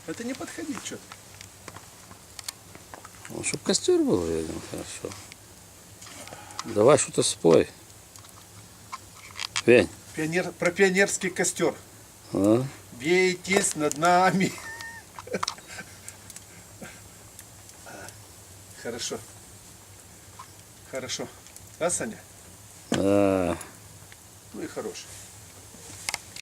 Это не подходить что-то. Ну, чтоб костер был виден, хорошо. Давай что-то спой. Вень. Про пионерский костер. А? Бейтесь над нами. Хорошо. Хорошо. Да, Саня? А. Ну и хороший.